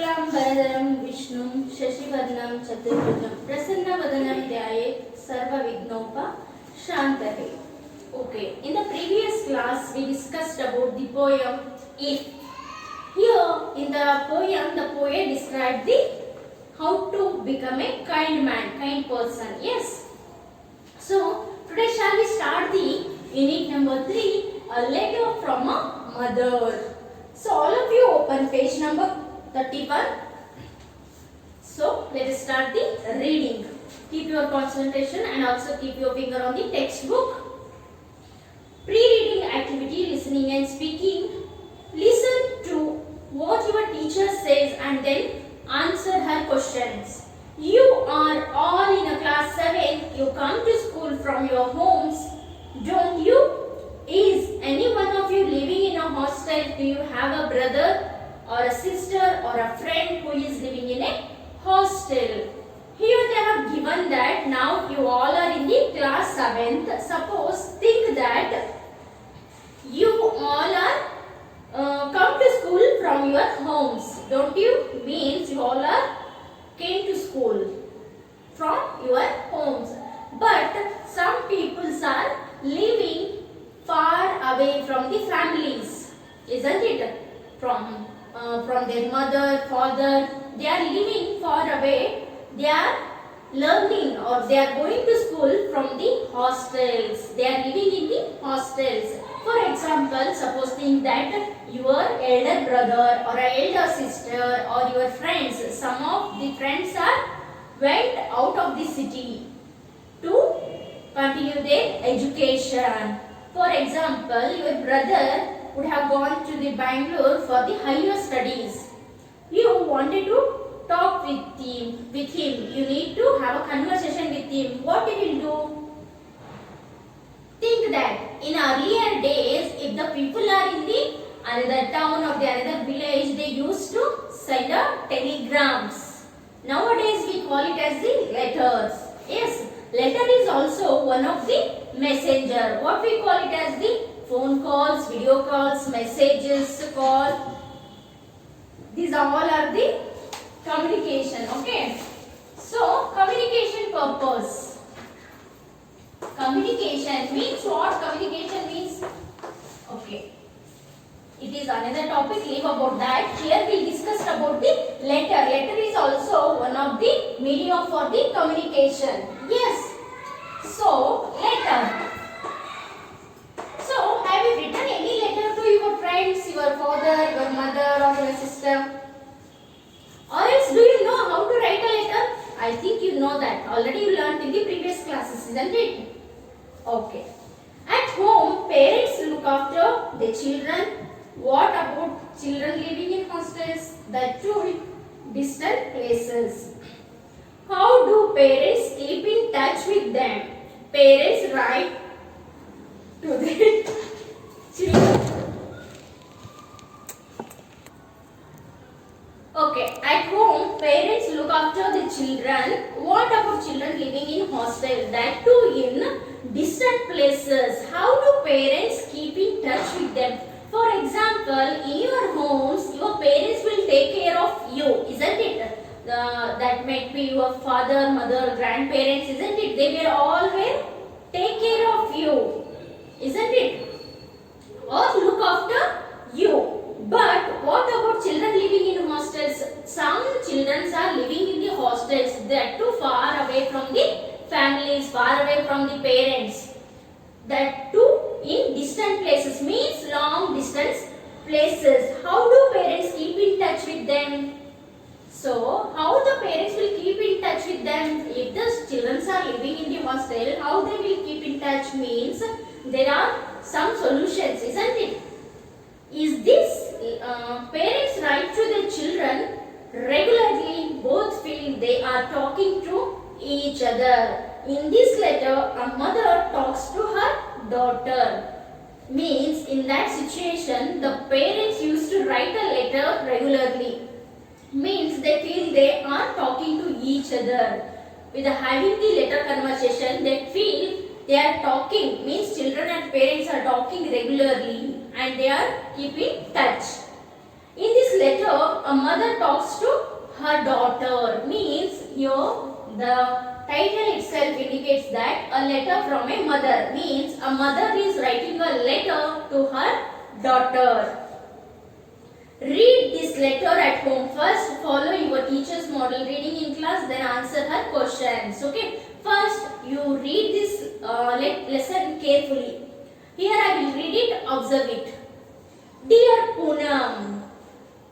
शुक्लांबरधरं विष्णुं शशिवर्णं चतुर्भुजं प्रसन्नवदनं ध्यायेत् सर्वविघ्नोपशान्तये. Okay, in the previous class we discussed about the poem If. Here in the poem the poet described the how to become a kind man, kind person. Yes. So today shall we start the unit number 3, a letter from a mother. So all of you open page number 31. So let us start the reading. Keep your concentration and also keep your finger on the textbook. Pre-reading activity, listening and speaking. Listen to what your teacher says and then answer her questions. You are all in a class 7. You come to school from your homes, don't you? Is any one of you living in a hostel? Do you have a brother or a sister or a friend who is living in a hostel? Here they have given that now you all are in the class 7th. Suppose think that you all are come to school from your homes. Don't you? Means you all are came to school from your homes. But some peoples are living far away from the families, isn't it? From their mother, father, they are living far away. They are learning or they are going to school from the hostels. They are living in the hostels. For example, suppose think that your elder brother or elder sister or your friends, some of the friends are went out of the city to continue their education. For example, your brother would have gone to the Bangalore for the higher studies. You wanted to talk with him. You need to have a conversation with him. What you will do? Think that in earlier days, if the people are in the another town or the another village, they used to send a telegrams. Nowadays, we call it as the letters. Yes, letter is also one of the messenger. What we call it as the phone calls, video calls, messages, call. These all are the communication. Okay. So communication purpose. Communication means what? Communication means. Okay. It is another topic. Leave about that. Here we discussed about the letter. Letter is also one of the medium for the communication. Yes. So letter. So have you written any letter to your friends, your father, your mother or your sister? Or else do you know how to write a letter? I think you know that. Already you learned in the previous classes, isn't it? Okay. At home, parents look after the children. What about children living in hostels? That too in distant places. How do parents keep in touch with them? Parents write to their children. Okay, at home, parents look after the children. What about children living in hostel? That too in distant places. How do parents keep in touch with them? For example, in your homes, your parents will take care of you, isn't it? That might be your father, mother, grandparents, isn't it? They will always take care of you, isn't it? Or look after you. But what about children living in hostels? Some children are living in the hostels. They are too far away from the families, far away from the parents. That too in distant places means long distance places. How do parents keep in touch with them? So how the parents will keep in touch with them? If the children are living in the hostel, how they will keep in touch means there are some solutions, isn't it? Is this parents write to their children regularly, both feel they are talking to each other. In this letter, a mother talks to her daughter. Means in that situation, the parents used to write a letter regularly. Means they feel they are talking to each other. With having the letter conversation, they feel they are talking. Means children and parents are talking regularly and they are keeping touch. In this letter, a mother talks to her daughter. Means here the title itself indicates that a letter from a mother. Means a mother is writing a letter to her daughter. Read this letter at home first. Follow your teacher's model reading in class. Then answer her questions. Okay. First, you read this lesson carefully. Here I will read it. Observe it. Dear Poonam,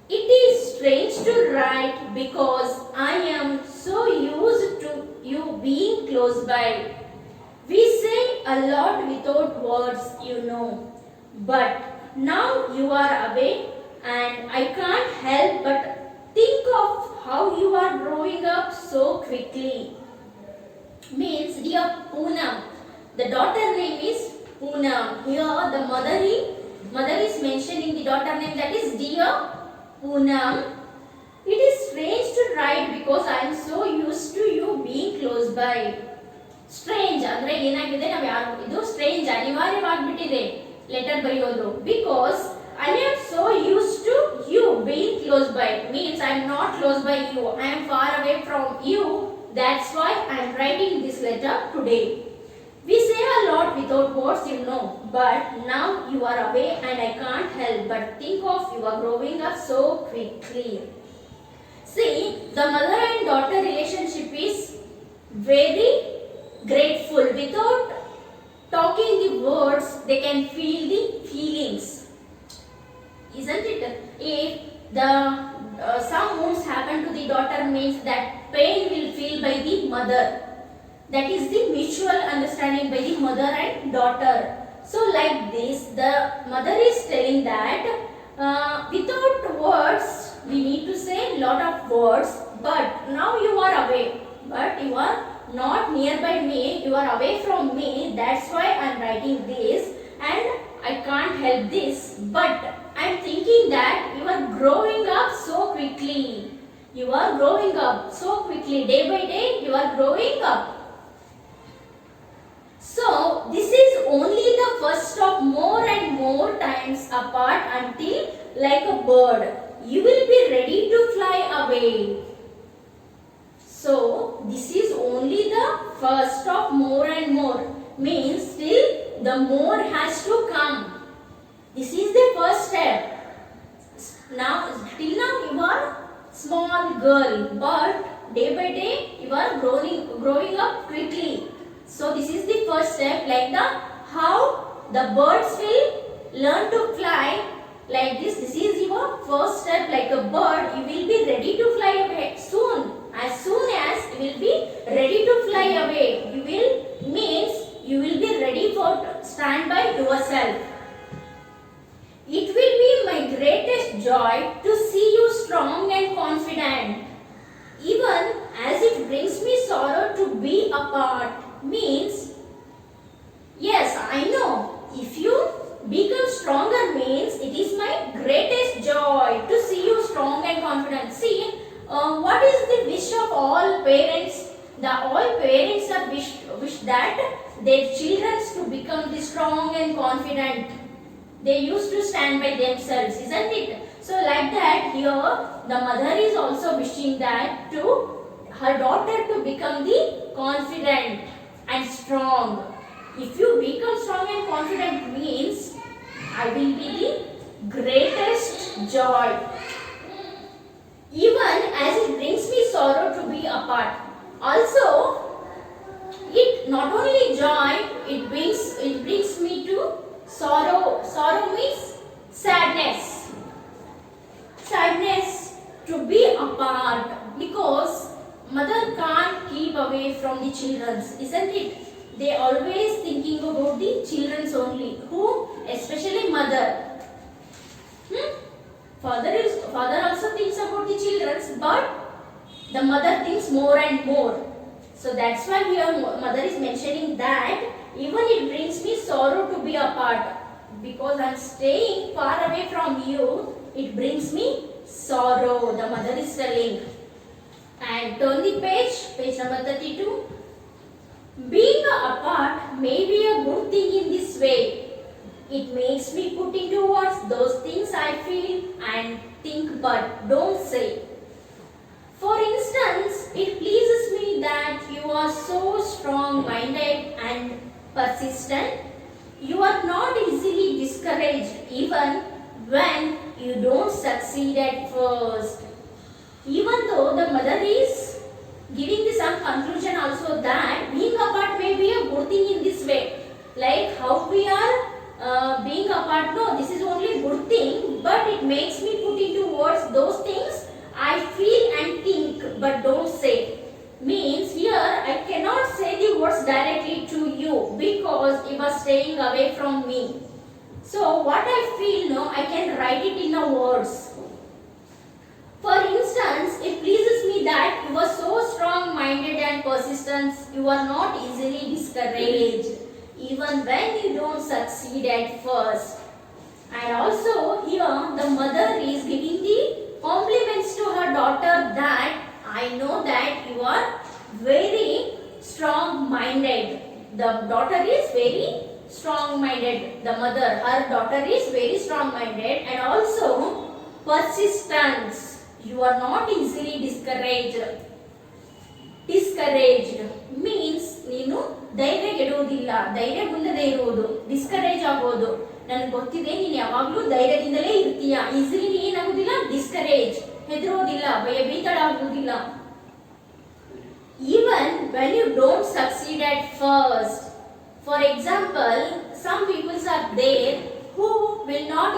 it is strange to write because I am so used to you being close by. We say a lot without words, you know. But now you are away and I can't help but think of how you are growing up so quickly. Means, dear Poonam, the daughter name is Poonam. Here the mother is mentioning the daughter name, that is dear Poonam. It is strange to write because I am so used to you being close by. Strange ಅಂದ್ರೆ ಏನಾಗಿದೆ, ನಾವು ಯಾರು ಇದು strange ಅನಿವಾರ್ಯವಾಗ್ಬಿಟ್ಟಿದೆ letter ಬರೆಯೋದು. Because I am so used to you being close by. Means I am not close by you. I am far away from you. That's why I am writing this letter today. We say a lot without words, you know. But now you are away and I can't help but think of you are growing up so quickly. See, the mother and daughter relationship is very grateful. Without talking the words, they can feel the feelings. Isn't it? If the some wounds happen to the daughter, means that pain will feel by the mother. That is the mutual understanding by the mother and daughter. So like this, the mother is telling that without words, we need to say lot of words. But now you are away. But you are not nearby me. You are away from me. That's why I am writing this. And I can't help this. But I am thinking that you are growing up so quickly. You are growing up so quickly. Day by day, you are growing up. So, this is only the first of more and more times apart until, like a bird, you will be ready to fly away. So, this is only the first of more and more. Means still the more has to come. This is the first step. Now, till now you are small girl, but day by day you are growing up quickly. So this is the first step, like the how the birds will learn to fly. Like this is your first step. Like a bird, you will be ready to fly away soon. As soon as you will be ready to fly away, you will be ready for stand by yourself. It will be my greatest joy to see you strong and confident, even as it brings me sorrow to be apart. Means, yes, I know, if you become stronger, means it is my greatest joy to see you strong and confident. See, what is the wish of all parents? All parents are wish that their children to become the strong and confident. They used to stand by themselves, isn't it? So like that, here the mother is also wishing that to her daughter to become the confident and strong. If you become strong and confident, means I will be the greatest joy, even as it brings me sorrow to be apart. Also, it not only joy, it brings me to sorrow. Sorrow means sadness. Sadness to be apart, because mother can't keep away from the children, isn't it? They always thinking about the children only. Who? Especially mother. Father also thinks about the children, but the mother thinks more and more. So that's why here mother is mentioning that even it brings me sorrow to be apart, because I am staying far away from you. It brings me sorrow, the mother is telling. And turn the page number 32. Being apart may be a good thing in this way. It makes me put into words those things I feel and think but don't say. For instance, it pleases me that you are so strong-minded and persistent. You are not easily discouraged even when you don't succeed at first. Even though the mother is giving the some conclusion also that being apart may be a good thing in this way. Like how we are being apart, no, this is only good thing, but it makes me put into words those things I feel and think but don't say. Means here I cannot say the words directly to you because you are staying away from me. So what I feel, no, I can write it in a words. For instance, it pleases me that you are so strong-minded and persistent. You are not easily discouraged even when you don't succeed at first. And also here the mother is giving the compliments to her daughter that I know that you are very strong-minded. The daughter is very strong-minded. The mother, her daughter is very strong-minded and also persistence. You are not easily discouraged. Discouraged means ನೀನು ಧೈರ್ಯಗೆಡುವುದಿಲ್ಲ, ಧೈರ್ಯಗುಂದದೇ ಇರುವುದು, discourage ಆಗೋದು. ನನಗೆ ಗೊತ್ತಿದೆ ನೀನು ಯಾವಾಗಲೂ ಧೈರ್ಯದಿಂದಲೇ ಇರ್ತೀಯ. Easily ನೀ ಏನಾಗುದಿಲ್ಲ, discourage, ಹೆದರೋದಿಲ್ಲ, ಭಯಭೀತಳಾಗುವುದಿಲ್ಲ. Even when you don't succeed at first. For example, some people are there who will not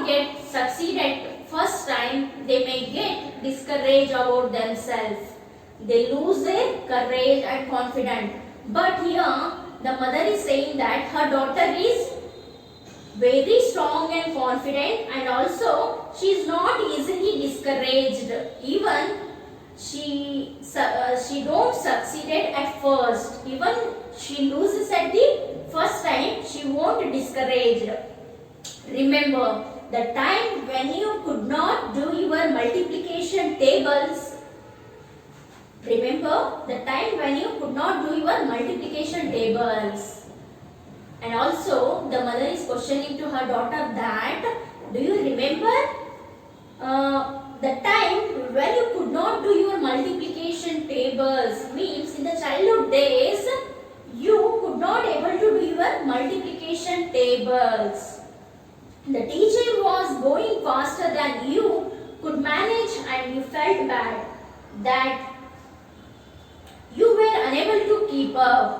succeed at first time. They may get discouraged about themselves. They lose their courage and confidence. But here the mother is saying that her daughter is very strong and confident and also she is not easily discouraged. Even she don't succeeded at first. Even she loses at the first time, she won't discouraged. Remember the time when you could not do your multiplication tables. Remember the time when you could not do your multiplication tables. And also the mother is questioning to her daughter that, do you remember the time when you could not do your multiplication tables? Means in the childhood days you could not able to do your multiplication tables. The teacher was going faster than you could manage and you felt bad that you were unable to keep up.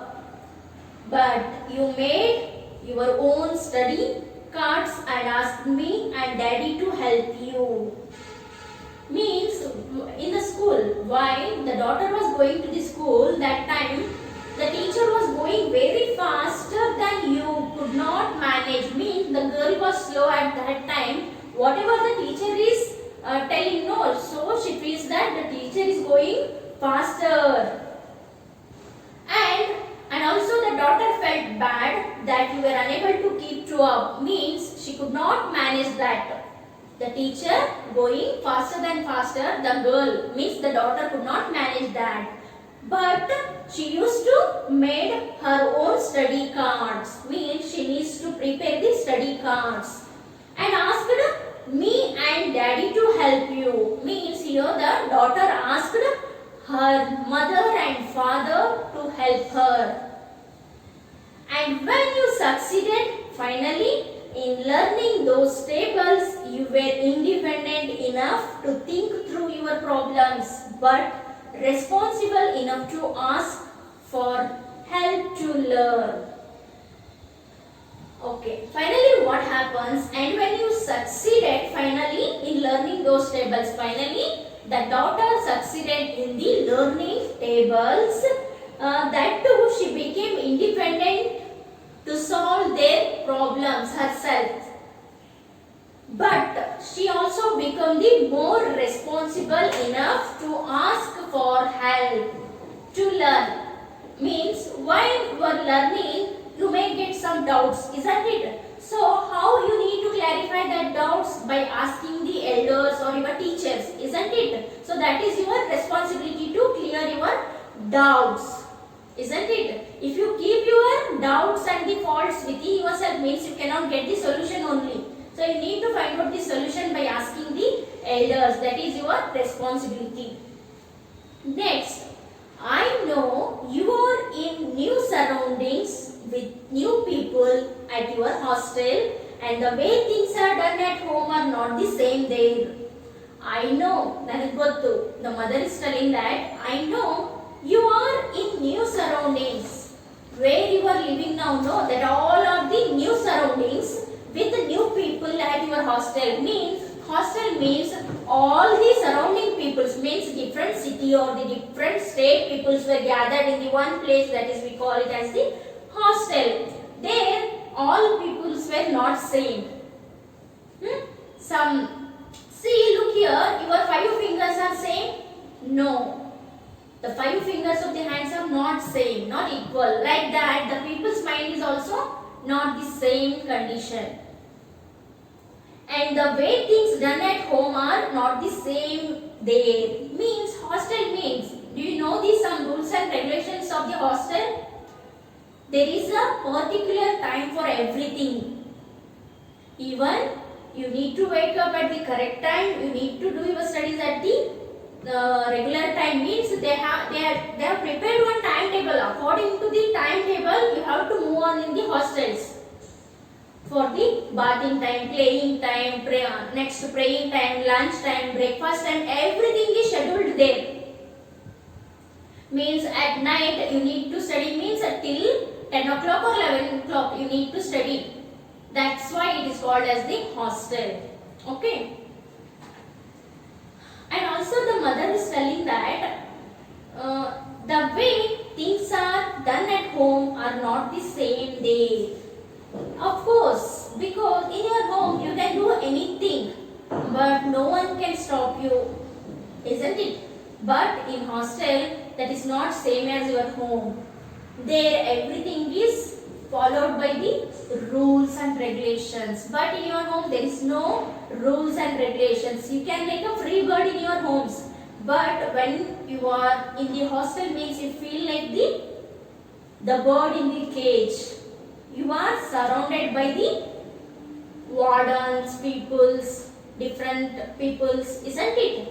But you made your own study cards and asked me and daddy to help you. Means in the school, while the daughter was going to the school, that time the teacher was going very faster than you could not manage. Means the girl was slow at that time. Whatever the teacher is telling, no, so she feels that the teacher is going faster. And also the daughter felt bad that you were unable to keep up. Means she could not manage that. The teacher going faster than faster, the girl means the daughter could not manage that. But she used to made her own study cards. Means she needs to prepare the study cards and asked me and daddy to help you. Means here the daughter asked her mother and father to help her. And when you succeeded finally in learning those tables, you were independent enough to think through your problems, but responsible enough to ask for help to learn. Okay, finally what happens? And when you succeeded finally in learning those tables, finally the daughter succeeded in the learning tables. That too she became independent to solve their problems herself. But she also became the more responsible enough to ask for help to learn. Means while you are learning, you may get some doubts, isn't it? So how you need to clarify that doubts? By asking the elders or your teachers, isn't it? So that is your responsibility to clear your doubts, isn't it? If you keep your doubts and the faults within yourself, means you cannot get the solution only. So you need to find out the solution by asking the elders. That is your responsibility. Next, I know you are in new surroundings with new people at your hostel and the way things are done at home are not the same there. I know, ನನಗೆ ಗೊತ್ತು. The mother is telling that I know you are in new surroundings. Where you are living now, know that all of the new surroundings with the new people at your hostel means all the surrounding peoples, means different city or the different state peoples were gathered in the one place, that is we call it as the hostel. There all peoples were not same. Some, see, look here, your 5 fingers are same? No. The 5 fingers of the hands are not same, not equal. Like that, the people's mind is also not the same condition. And the way things done at home are not the same there. Means, hostel means, do you know these some rules and regulations of the hostel? There is a particular time for everything. Even you need to wake up at the correct time, you need to do your studies at the regular time, means they have prepared one timetable. According to the timetable, you have to move on in the hostels. For the bathing time, playing time, next praying time, lunch time, breakfast time, everything is scheduled there. Means at night you need to study, means till 10 o'clock or 11 o'clock you need to study. That's why it is called as the hostel. Okay. And also the mother is telling that the way things are done at home are not the same there. Of course, because in your home you can do anything, but no one can stop you, isn't it? But in hostel, that is not same as your home. There everything is followed by the rules and regulations, but in your home there is no rules and regulations. You can make a free bird in your homes, but when you are in the hostel, means you feel like the bird in the cage. You are surrounded by the wardens, peoples, different peoples, isn't it?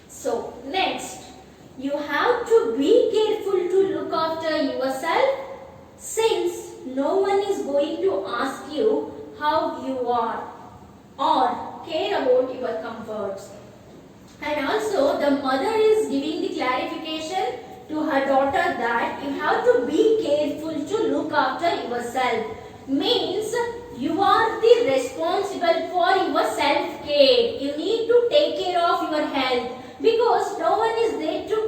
So next, you have to be careful to look after yourself, since no one is going to ask you how you are or care about your comforts. And also the mother is giving the clarification to her daughter that you have to be careful to look after yourself. Means you are the responsible for your self-care. You need to take care of your health, because no one is there to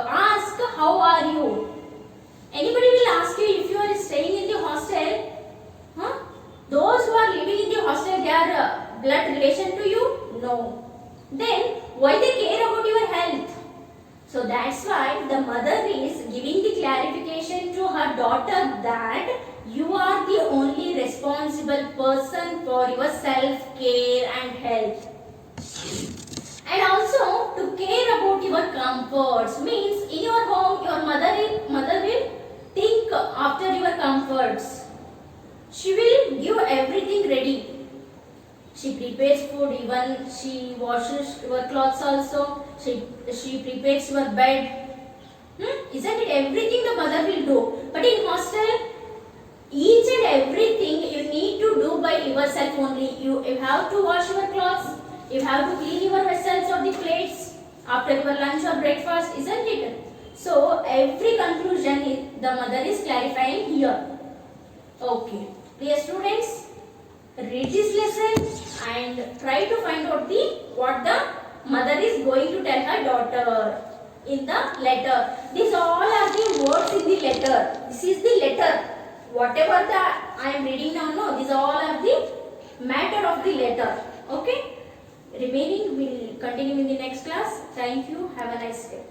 ask how are you. Anybody will ask you if you are staying in the hostel? Those who are living in the hostel, they are blood relation to you? No. Then why they care about your health? So that's why the mother is giving the clarification to her daughter that you are the only responsible person for your self-care and health. And also to care about your comforts, means in your home your mother will think after your comforts. She will give everything ready. She prepares food, even she washes your clothes also. She prepares your bed. Isn't it? Everything the mother will do. But in hostel, each and everything you need to do by yourself only. You have to wash your clothes. You have to clean your vessels or the plates after your lunch or breakfast, isn't it? So every conclusion the mother is clarifying here. Okay. Dear students, read this lesson and try to find out what the mother is going to tell her daughter in the letter. These all are the words in the letter. This is the letter. Whatever I am reading now, no, these all are the matter of the letter. Okay. Remaining will continue in the next class. Thank you. Have a nice day.